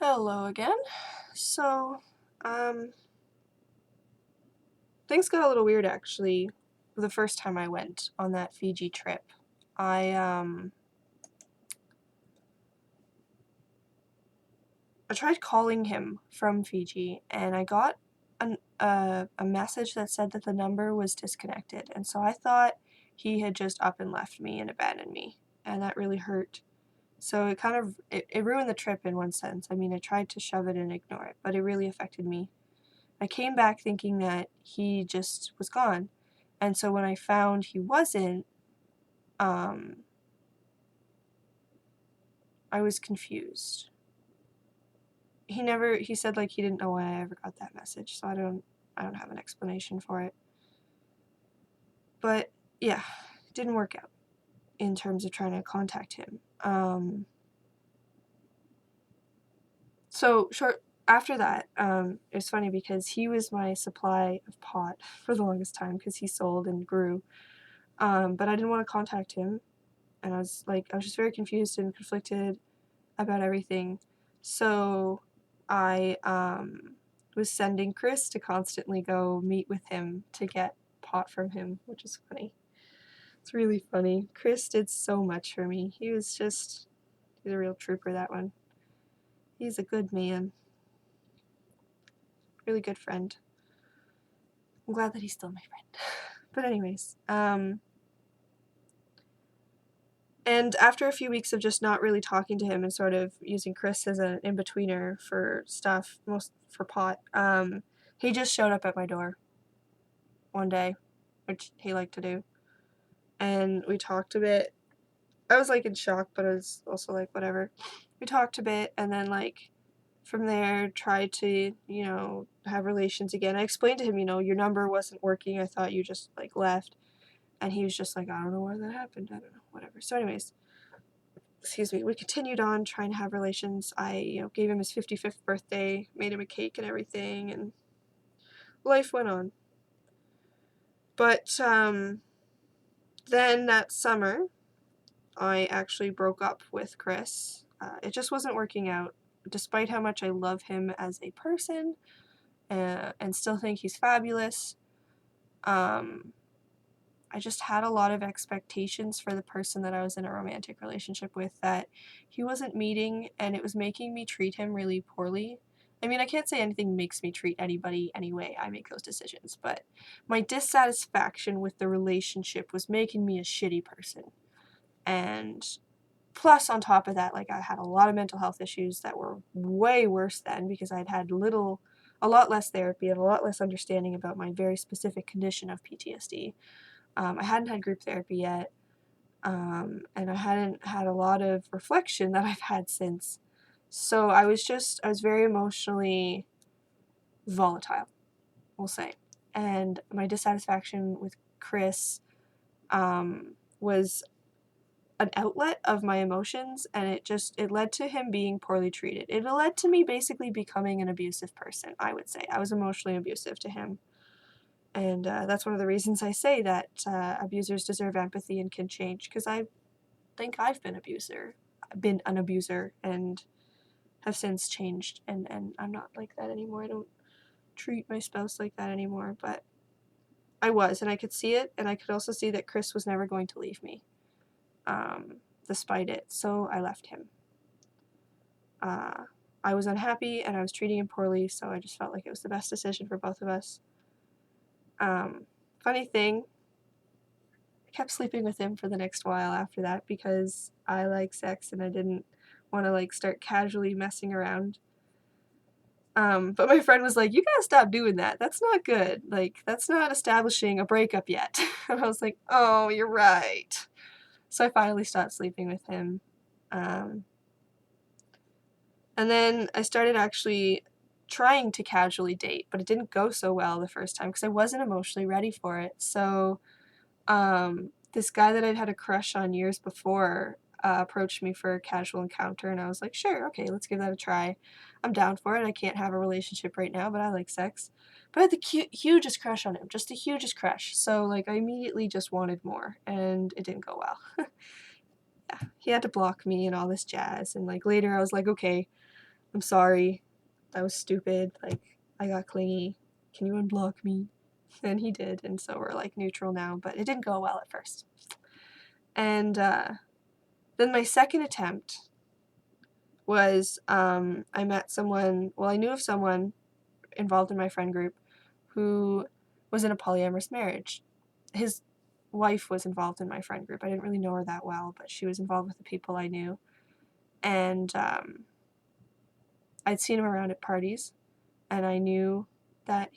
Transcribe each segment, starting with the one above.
Hello again. So, things got a little weird actually the first time I went on that Fiji trip. I, um, I tried calling him from Fiji and I got a message that said that the number was disconnected. And so I thought he had just up and left me and abandoned me. And that really hurt. So it ruined the trip in one sense. I mean, I tried to shove it and ignore it, but it really affected me. I came back thinking that he just was gone. And so when I found he wasn't, I was confused. He said like he didn't know why I ever got that message, so I don't have an explanation for it. But yeah, it didn't work out in terms of trying to contact him. So short after that, it's funny because he was my supply of pot for the longest time because he sold and grew. But I didn't want to contact him, and I was just very confused and conflicted about everything. So I was sending Chris to constantly go meet with him to get pot from him, which is funny. It's really funny. Chris did so much for me. He's a real trooper, that one. He's a good man. Really good friend. I'm glad that he's still my friend. But anyways, and after a few weeks of just not really talking to him and sort of using Chris as an in-betweener for stuff, most for pot, he just showed up at my door one day, which he liked to do. And we talked a bit. I was in shock, but I was also whatever. We talked a bit, and then from there tried to, have relations again. I explained to him, your number wasn't working. I thought you just left. And he was just I don't know why that happened. I don't know, whatever. So anyways, excuse me, we continued on trying to have relations. I, gave him his 55th birthday, made him a cake and everything, and life went on. But then that summer, I actually broke up with Chris. It just wasn't working out, despite how much I love him as a person and still think he's fabulous. I just had a lot of expectations for the person that I was in a romantic relationship with that he wasn't meeting, and it was making me treat him really poorly. I mean, I can't say anything makes me treat anybody anyway. I make those decisions, but my dissatisfaction with the relationship was making me a shitty person. And plus, on top of that, I had a lot of mental health issues that were way worse then because I'd had a lot less therapy and a lot less understanding about my very specific condition of PTSD. I hadn't had group therapy yet, and I hadn't had a lot of reflection that I've had since. So I was very emotionally volatile, we'll say. And my dissatisfaction with Chris was an outlet of my emotions, and it led to him being poorly treated. It led to me basically becoming an abusive person, I would say. I was emotionally abusive to him. And that's one of the reasons I say that abusers deserve empathy and can change, because I think I've been an abuser, and have since changed, and I'm not like that anymore. I don't treat my spouse like that anymore, but I was, and I could see it, and I could also see that Chris was never going to leave me, despite it, so I left him. I was unhappy, and I was treating him poorly, so I just felt like it was the best decision for both of us. Funny thing, I kept sleeping with him for the next while after that because I like sex and I didn't want to start casually messing around. But my friend was like, you gotta stop doing that. That's not good. That's not establishing a breakup yet. And I was like, oh, you're right. So I finally stopped sleeping with him. And then I started actually trying to casually date, but it didn't go so well the first time because I wasn't emotionally ready for it. So this guy that I'd had a crush on years before approached me for a casual encounter, and I was like, sure, okay, let's give that a try. I'm down for it. I can't have a relationship right now, but I like sex. But I had the hugest crush on him, just the hugest crush. So I immediately just wanted more, and it didn't go well. Yeah, he had to block me and all this jazz, and later I was like, okay, I'm sorry. That was stupid. Like, I got clingy. Can you unblock me? And he did, and so we're like neutral now, but it didn't go well at first. And then my second attempt was I met someone, well, I knew of someone involved in my friend group who was in a polyamorous marriage. His wife was involved in my friend group. I didn't really know her that well, but she was involved with the people I knew. And I'd seen him around at parties, and I knew that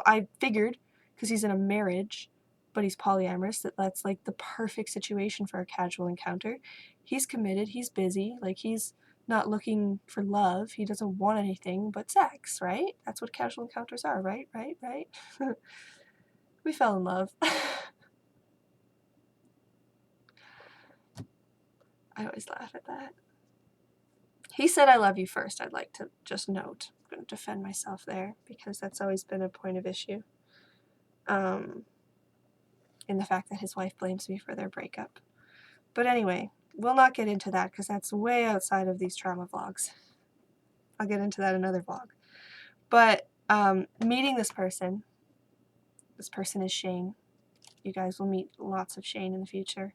I figured, because he's in a marriage, but he's polyamorous, that's like the perfect situation for a casual encounter. He's committed, he's busy, like he's not looking for love, he doesn't want anything but sex, right? That's what casual encounters are, right? We fell in love. I always laugh at that. He said I love you first. I'd like to just note. I'm going to defend myself there because that's always been a point of issue. In the fact that his wife blames me for their breakup. But anyway, we'll not get into that because that's way outside of these trauma vlogs. I'll get into that in another vlog. But meeting this person is Shane. You guys will meet lots of Shane in the future.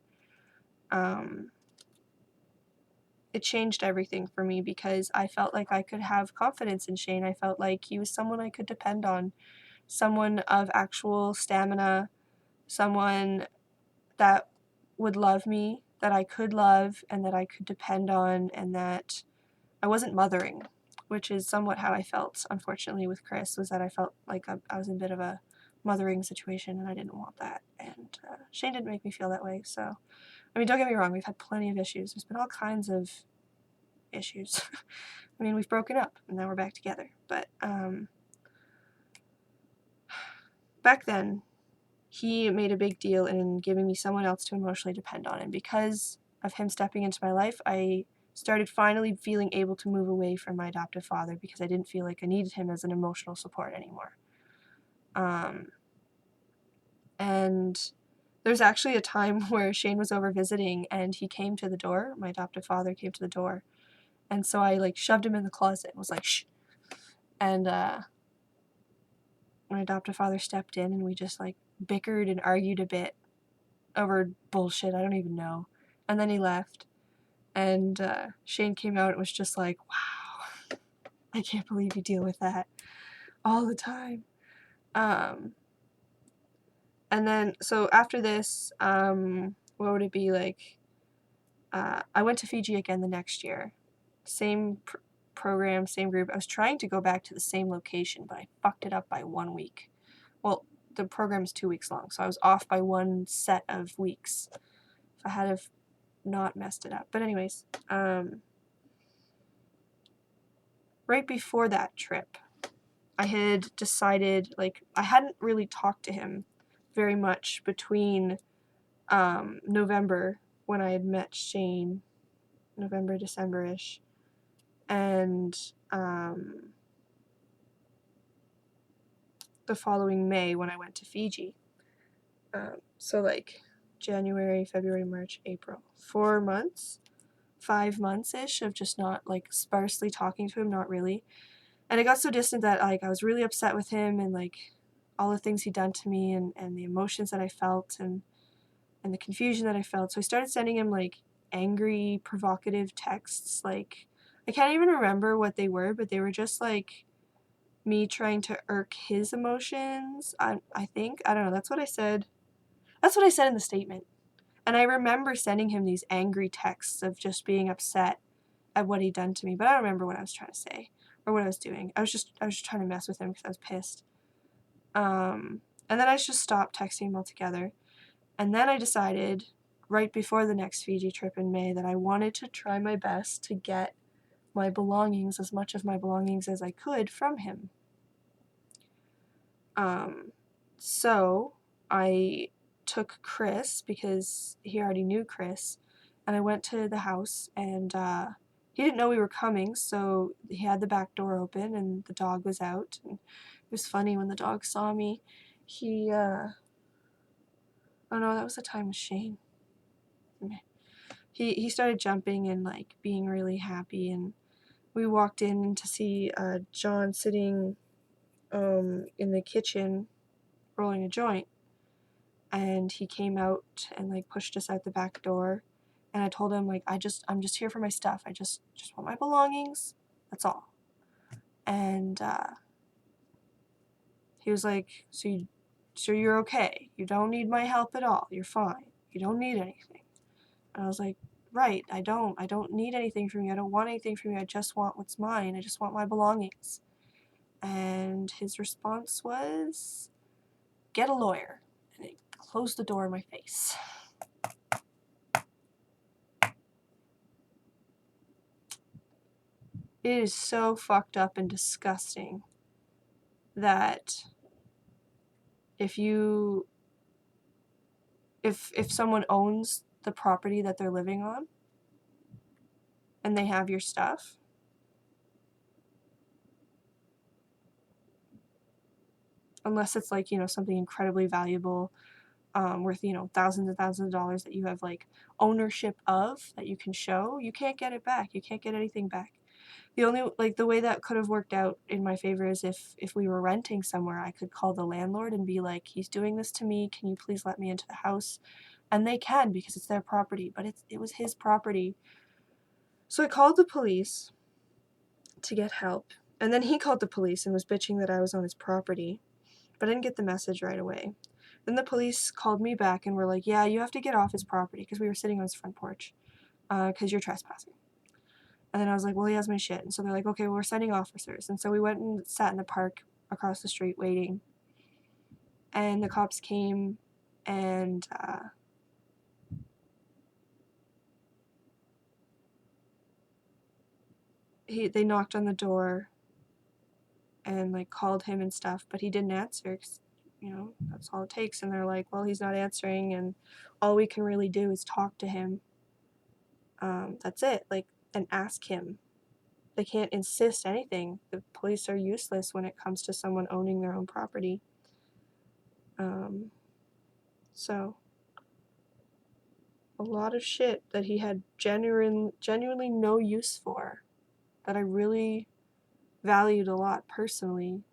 It changed everything for me because I felt like I could have confidence in Shane. I felt like he was someone I could depend on, someone of actual stamina, someone that would love me, that I could love, and that I could depend on, and that I wasn't mothering, which is somewhat how I felt, unfortunately, with Chris, was that I felt like I was in a bit of a mothering situation, and I didn't want that, and Shane didn't make me feel that way, so, I mean, don't get me wrong, we've had plenty of issues, there's been all kinds of issues. I mean, we've broken up, and now we're back together, but, back then, he made a big deal in giving me someone else to emotionally depend on, and because of him stepping into my life, I started finally feeling able to move away from my adoptive father because I didn't feel like I needed him as an emotional support anymore. And there's actually a time where Shane was over visiting and he came to the door, my adoptive father came to the door, and so I like shoved him in the closet and was like, shh. And my adoptive father stepped in and we just like bickered and argued a bit over bullshit, I don't even know. And then he left. And Shane came out and was just like, wow, I can't believe you deal with that all the time. And then, so after this, what would it be like? I went to Fiji again the next year. Same program, same group. I was trying to go back to the same location, but I fucked it up by 1 week. Well, the program's 2 weeks long, so I was off by one set of weeks. If I had have not messed it up. But anyways, right before that trip, I had decided, like, I hadn't really talked to him very much between November, when I had met Shane, November, December-ish, and the following May when I went to Fiji. So like January, February, March, April. 4 months, 5 months-ish of just not, like, sparsely talking to him, not really. And it got so distant that, like, I was really upset with him and, like, all the things he'd done to me and the emotions that I felt and the confusion that I felt. So I started sending him, like, angry, provocative texts. Like, I can't even remember what they were, but they were just, like, me trying to irk his emotions, I think. I don't know. That's what I said. That's what I said in the statement. And I remember sending him these angry texts of just being upset at what he'd done to me, but I don't remember what I was trying to say or what I was doing. I was just trying to mess with him because I was pissed. And then I just stopped texting him altogether. And then I decided, right before the next Fiji trip in May, that I wanted to try my best to get my belongings, as much of my belongings as I could, from him. So I took Chris, because he already knew Chris, and I went to the house, and he didn't know we were coming, so he had the back door open, and the dog was out, and it was funny when the dog saw me. He, oh no, that was the time with Shane. He started jumping and, like, being really happy, and we walked in to see John sitting in the kitchen rolling a joint, and he came out and like pushed us out the back door, and I told him like I'm just here for my stuff. I just want my belongings. That's all. And he was like, so you're okay. You don't need my help at all. You're fine. You don't need anything. And I was like, right, I don't need anything from you. I don't want anything from you. I just want what's mine. I just want my belongings. And his response was, get a lawyer. And he closed the door in my face. It is so fucked up and disgusting that if someone owns the property that they're living on and they have your stuff, unless it's like, something incredibly valuable, worth, thousands and thousands of dollars that you have like ownership of that you can show, you can't get it back. You can't get anything back. The only, like, the way that could have worked out in my favor is if we were renting somewhere, I could call the landlord and be like, he's doing this to me, can you please let me into the house? And they can, because it's their property, but it was his property. So I called the police to get help, and then he called the police and was bitching that I was on his property, but I didn't get the message right away. Then the police called me back and were like, yeah, you have to get off his property, because we were sitting on his front porch, because you're trespassing. And then I was like, well, he has my shit. And so they're like, okay, well, we're sending officers. And so we went and sat in the park across the street waiting. And the cops came, and they knocked on the door and like called him and stuff, but he didn't answer, 'cause, that's all it takes. And they're like, well, he's not answering, and all we can really do is talk to him. That's it. Like, and ask him. They can't insist anything. The police are useless when it comes to someone owning their own property. So a lot of shit that he had genuinely no use for, that I really valued a lot personally,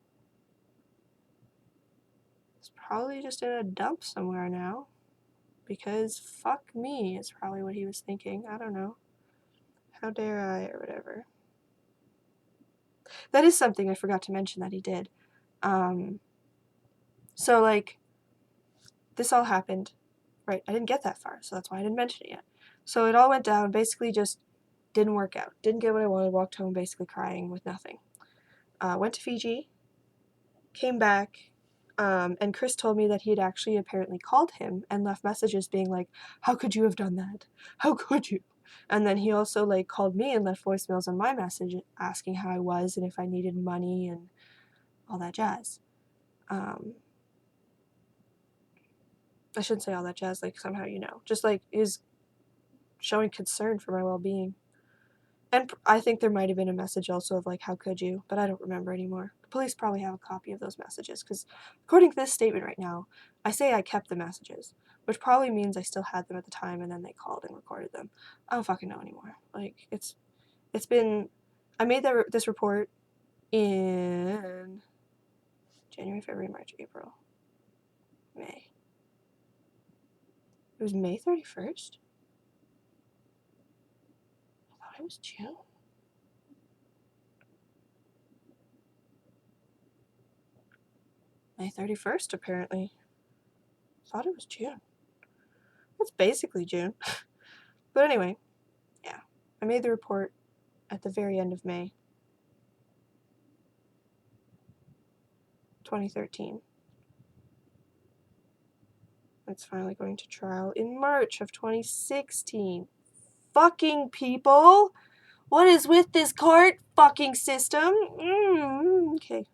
is probably just in a dump somewhere now. Because fuck me is probably what he was thinking. I don't know. How dare I, or whatever. That is something I forgot to mention that he did. So like, this all happened. Right, I didn't get that far, so that's why I didn't mention it yet. So it all went down, basically just didn't work out. Didn't get what I wanted, walked home basically crying with nothing. Went to Fiji, came back, and Chris told me that he had actually apparently called him and left messages being like, how could you have done that? How could you? And then he also like called me and left voicemails on my message asking how I was and if I needed money and all that jazz. I shouldn't say all that jazz, like somehow, just like is showing concern for my well-being. And I think there might have been a message also of like, how could you? But I don't remember anymore. The police probably have a copy of those messages, because according to this statement right now, I say I kept the messages, which probably means I still had them at the time and then they called and recorded them. I don't fucking know anymore. Like, it's been, I made this report in January, February, March, April, May. It was May 31st? I thought it was June. May 31st, apparently. I thought it was June. It's basically June. But anyway, yeah. I made the report at the very end of May 2013. It's finally going to trial in March of 2016. Fucking people! What is with this court fucking system? Okay.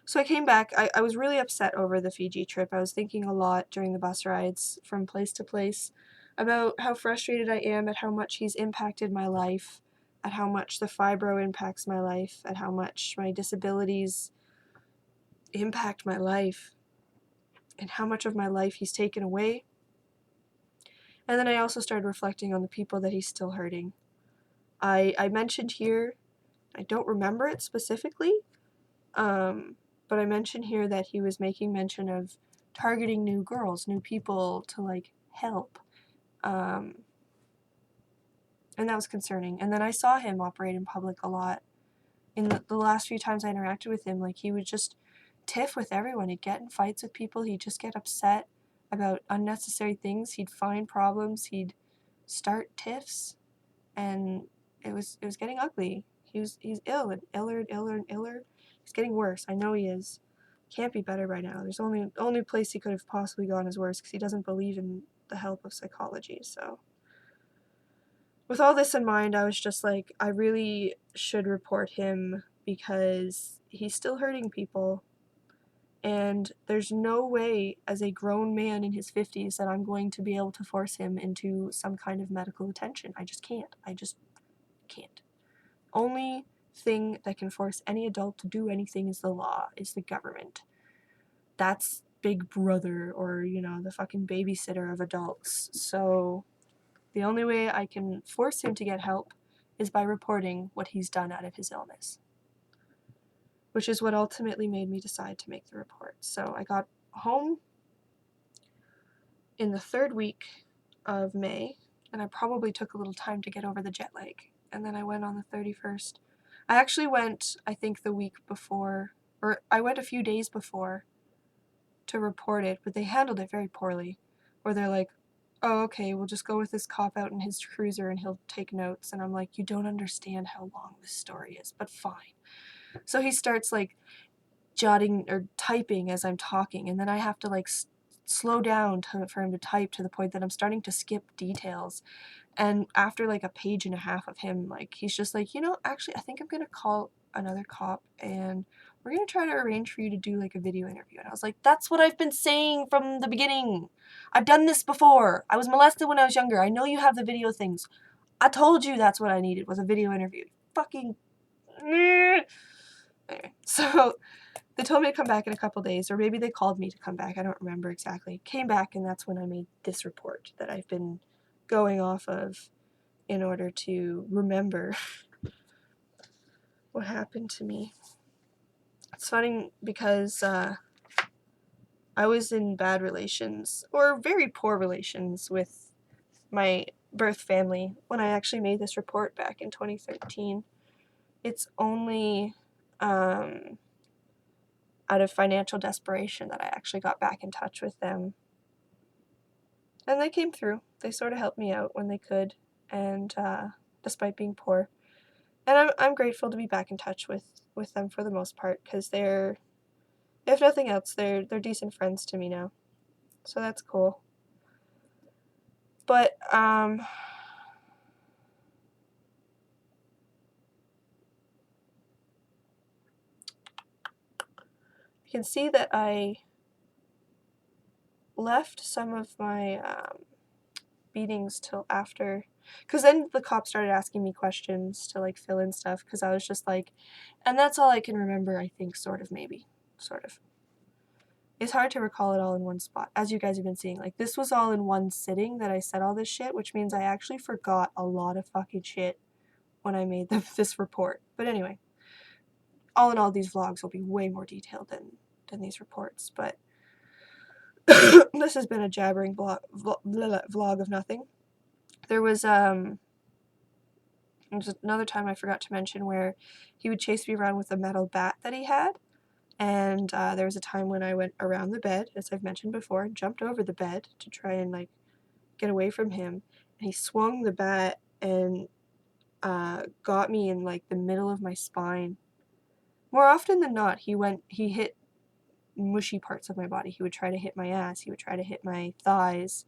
So I came back. I was really upset over the Fiji trip. I was thinking a lot during the bus rides from place to place about how frustrated I am at how much he's impacted my life, at how much the fibro impacts my life, at how much my disabilities impact my life. and how much of my life he's taken away. And then I also started reflecting on the people that he's still hurting. I mentioned here, I don't remember it specifically, but I mentioned here that he was making mention of targeting new girls, new people to like help. And that was concerning. And then I saw him operate in public a lot. In the last few times I interacted with him, like he would just tiff with everyone. He'd get in fights with people. He'd just get upset about unnecessary things. He'd find problems. He'd start tiffs, and it was getting ugly. He's ill and iller and iller and iller. He's getting worse. I know he is. Can't be better by now. There's only place he could have possibly gone is worse, because he doesn't believe in the help of psychology. So with all this in mind, I was just like, I really should report him because he's still hurting people. And there's no way as a grown man in his 50s that I'm going to be able to force him into some kind of medical attention. I just can't. I just can't. Only thing that can force any adult to do anything is the law, is the government. That's Big Brother, or, the fucking babysitter of adults. So the only way I can force him to get help is by reporting what he's done out of his illness, which is what ultimately made me decide to make the report. So I got home in the 3rd week of May, and I probably took a little time to get over the jet lag. And then I went on the 31st. I actually went, I think, the week before, or I went a few days before to report it, but they handled it very poorly, where they're like, oh, okay, we'll just go with this cop out in his cruiser and he'll take notes. And I'm like, you don't understand how long this story is, but fine. So he starts like jotting or typing as I'm talking, and then I have to like slow down for him to type, to the point that I'm starting to skip details. And after like a page and a half of him, like, he's just like, actually, I think I'm gonna call another cop and we're gonna try to arrange for you to do like a video interview. And I was like, that's what I've been saying from the beginning. I've done this before. I was molested when I was younger. I know you have the video things. I told you that's what I needed, was a video interview. Fucking anyway, so they told me to come back in a couple days, or maybe they called me to come back. I don't remember exactly. Came back, and that's when I made this report that I've been going off of in order to remember what happened to me. It's funny because I was in bad relations, or very poor relations, with my birth family when I actually made this report back in 2013. It's only out of financial desperation that I actually got back in touch with them. And they came through. They sort of helped me out when they could, and despite being poor. And I'm grateful to be back in touch with them for the most part, because they're, if nothing else, they're decent friends to me now. So that's cool. But you can see that I left some of my beatings till after, because then the cops started asking me questions to like fill in stuff, because I was just like, and that's all I can remember, I think, sort of, maybe, sort of. It's hard to recall it all in one spot, as you guys have been seeing. Like, this was all in one sitting that I said all this shit, which means I actually forgot a lot of fucking shit when I made this report. But anyway, all in all, these vlogs will be way more detailed than these reports, but this has been a jabbering vlog of nothing. There was another time I forgot to mention where he would chase me around with a metal bat that he had. And there was a time when I went around the bed, as I've mentioned before, and jumped over the bed to try and like get away from him. And he swung the bat and got me in like the middle of my spine. More often than not, he hit mushy parts of my body. He would try to hit my ass. He would try to hit my thighs,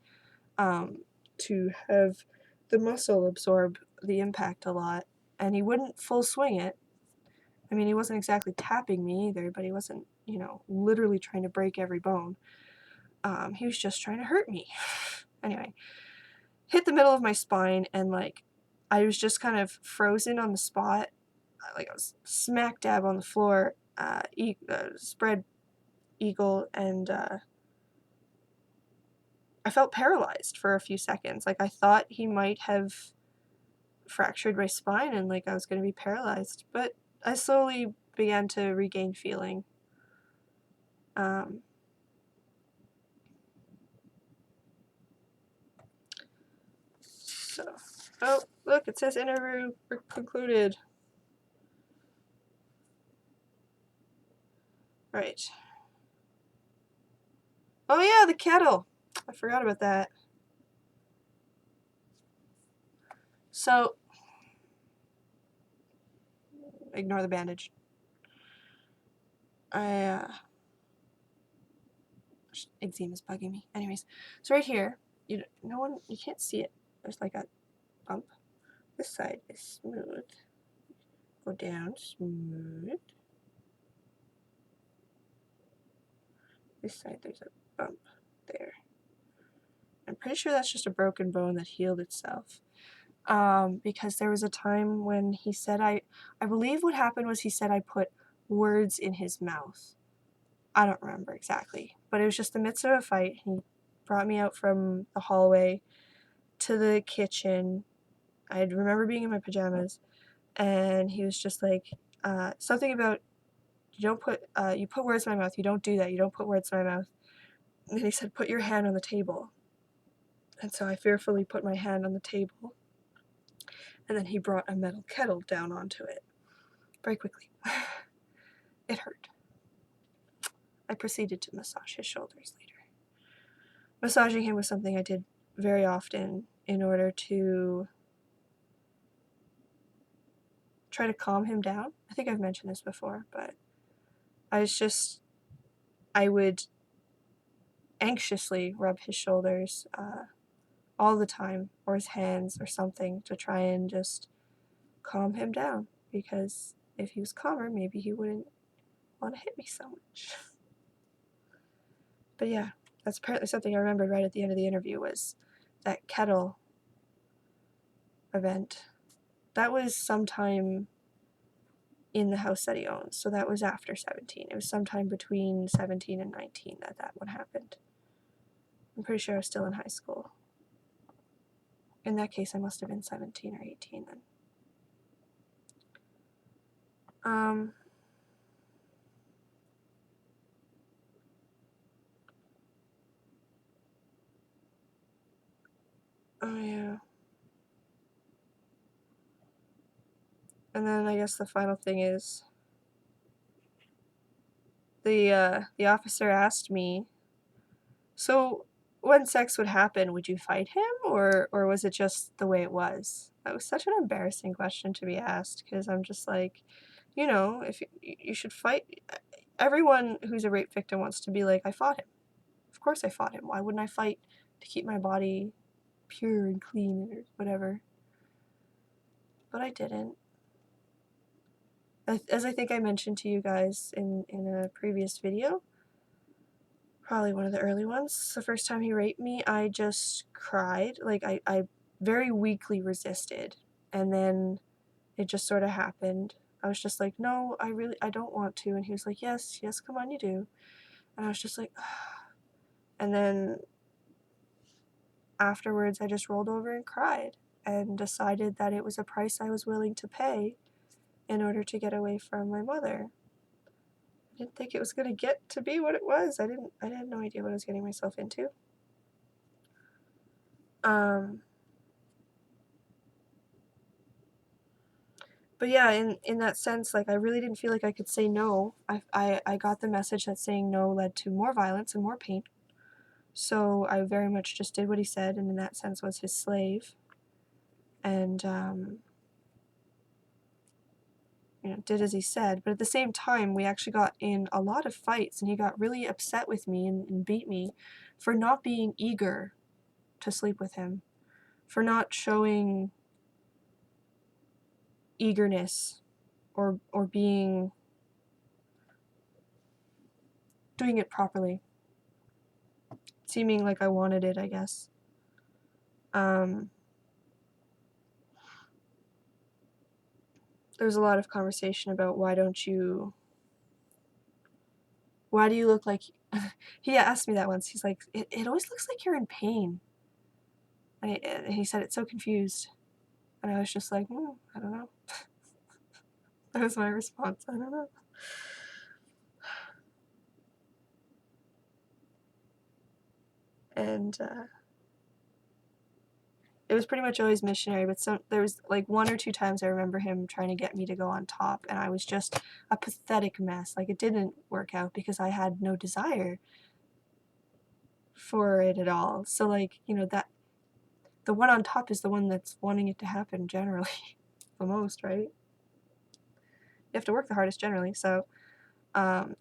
to have the muscle absorb the impact a lot. And he wouldn't full swing it. I mean, he wasn't exactly tapping me either, but he wasn't, literally trying to break every bone. He was just trying to hurt me. Anyway, hit the middle of my spine, and like, I was just kind of frozen on the spot. Like, I was smack dab on the floor, spread eagle, and I felt paralyzed for a few seconds. Like, I thought he might have fractured my spine and, like, I was going to be paralyzed. But I slowly began to regain feeling. So, oh, look, it says interview concluded. Right. Oh yeah, the kettle. I forgot about that. So, ignore the bandage. Eczema is bugging me. Anyways, so right here, you can't see it. There's like a bump. This side is smooth. Go down, smooth. This side, there's a bump there. I'm pretty sure that's just a broken bone that healed itself. Because there was a time when he said I believe what happened was he said I put words in his mouth. I don't remember exactly, but it was just the midst of a fight. He brought me out from the hallway to the kitchen. I remember being in my pajamas, and he was just like, something about, you put words in my mouth. You don't do that. You don't put words in my mouth. And then he said, put your hand on the table. And so I fearfully put my hand on the table. And then he brought a metal kettle down onto it. Very quickly. It hurt. I proceeded to massage his shoulders later. Massaging him was something I did very often in order to try to calm him down. I think I've mentioned this before, but I would anxiously rub his shoulders all the time, or his hands or something, to try and just calm him down, because if he was calmer, maybe he wouldn't want to hit me so much. But yeah, that's apparently something I remembered right at the end of the interview, was that kettle event. That was sometime in the house that he owns, so that was after 17. It was sometime between 17 and 19 that one happened. I'm pretty sure I was still in high school. In that case, I must have been 17 or 18 then. Oh yeah. And then I guess the final thing is, the officer asked me, so when sex would happen, would you fight him, or was it just the way it was? That was such an embarrassing question to be asked, because I'm just like, if you should fight. Everyone who's a rape victim wants to be like, I fought him. Of course I fought him. Why wouldn't I fight to keep my body pure and clean or whatever? But I didn't. As I think I mentioned to you guys in a previous video, probably one of the early ones, the first time he raped me, I just cried. Like, I very weakly resisted, and then it just sort of happened. I was just like, no, I don't want to. And he was like, yes, come on, you do. And I was just like, ugh. And then afterwards, I just rolled over and cried and decided that it was a price I was willing to pay in order to get away from my mother. I didn't think it was going to get to be what it was. I had no idea what I was getting myself into. But yeah, in that sense, like, I really didn't feel like I could say no. I got the message that saying no led to more violence and more pain. So I very much just did what he said, and in that sense was his slave. And, did as he said. But at the same time, we actually got in a lot of fights, and he got really upset with me and beat me for not being eager to sleep with him, for not showing eagerness or doing it properly, seeming like I wanted it, I guess. There's a lot of conversation about why don't you why do you look like, he asked me that once, he's like, it always looks like you're in pain. And he said, it's so confused. And I was just like, I don't know. That was my response, I don't know. And it was pretty much always missionary, but there was like 1 or 2 times I remember him trying to get me to go on top, and I was just a pathetic mess. Like, it didn't work out because I had no desire for it at all. So, like, you know, that the one on top is the one that's wanting it to happen generally the most, right? You have to work the hardest generally. So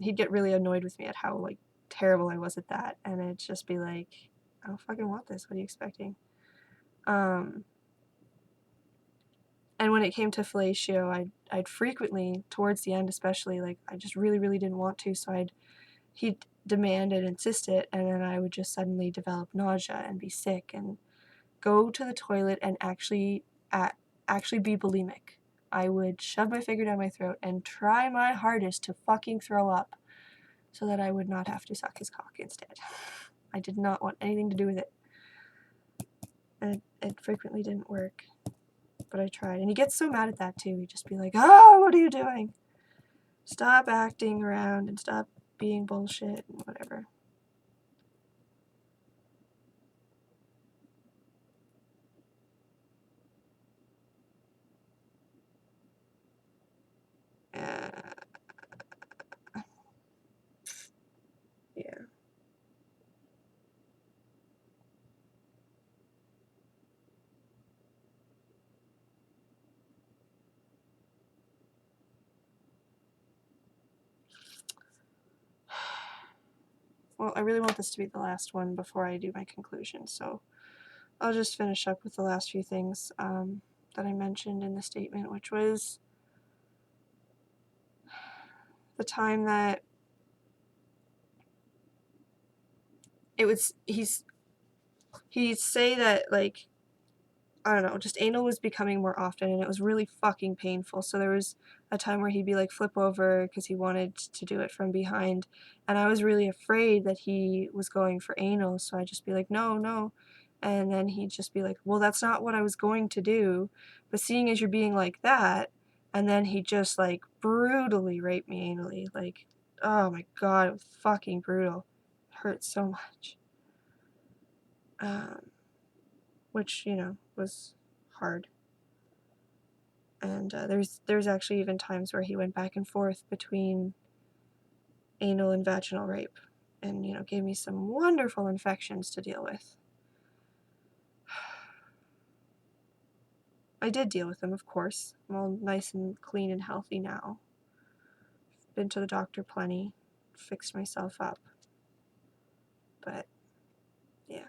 he'd get really annoyed with me at how, like, terrible I was at that, and it'd just be like, I don't fucking want this. What are you expecting? And when it came to fellatio, I'd frequently, towards the end especially, like, I just really, really didn't want to, so he'd demand and insist it, and then I would just suddenly develop nausea and be sick and go to the toilet and actually be bulimic. I would shove my finger down my throat and try my hardest to fucking throw up so that I would not have to suck his cock instead. I did not want anything to do with it. And it frequently didn't work. But I tried. And he gets so mad at that too. He'd just be like, oh, what are you doing? Stop acting around and stop being bullshit and whatever. Yeah. Well, I really want this to be the last one before I do my conclusion, so I'll just finish up with the last few things that I mentioned in the statement, which was the time that he'd say that, like, I don't know, just anal was becoming more often, and it was really fucking painful. So there was a time where he'd be like, flip over, because he wanted to do it from behind, and I was really afraid that he was going for anal, so I'd just be like, no, no, and then he'd just be like, well, that's not what I was going to do, but seeing as you're being like that, and then he'd just, like, brutally rape me anally, like, oh my god, it was fucking brutal. It hurt so much. Which, you know, was hard. And there's actually even times where he went back and forth between anal and vaginal rape, and, you know, gave me some wonderful infections to deal with. I did deal with them, of course. I'm all nice and clean and healthy now. Been to the doctor plenty, fixed myself up. But, yeah.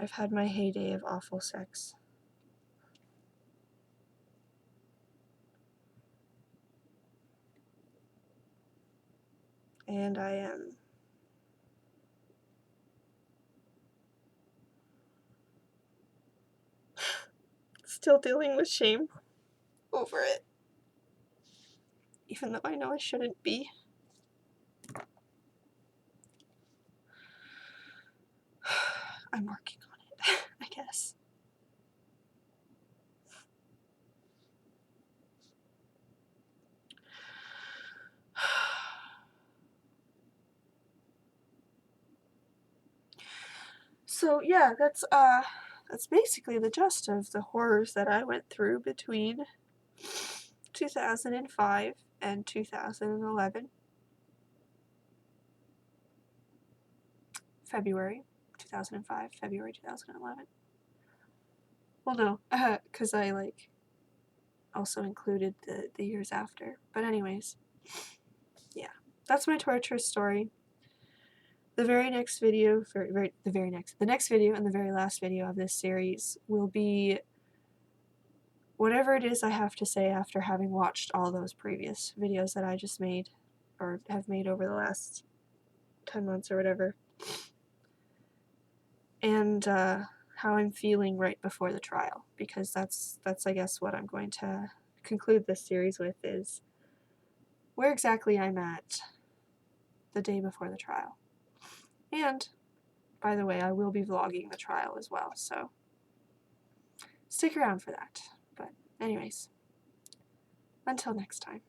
I've had my heyday of awful sex. And I am still dealing with shame over it, even though I know I shouldn't be. I'm working on it, I guess. So yeah, that's basically the gist of the horrors that I went through between 2005 and 2011. February 2005, February 2011. Well, no, because I, like, also included the years after. But anyways, yeah, that's my torturous story. The very next video, the next video and the very last video of this series will be whatever it is I have to say after having watched all those previous videos that I just made, or have made over the last 10 months or whatever. And how I'm feeling right before the trial, because that's I guess what I'm going to conclude this series with, is where exactly I'm at the day before the trial. And, by the way, I will be vlogging the trial as well, so stick around for that. But anyways, until next time.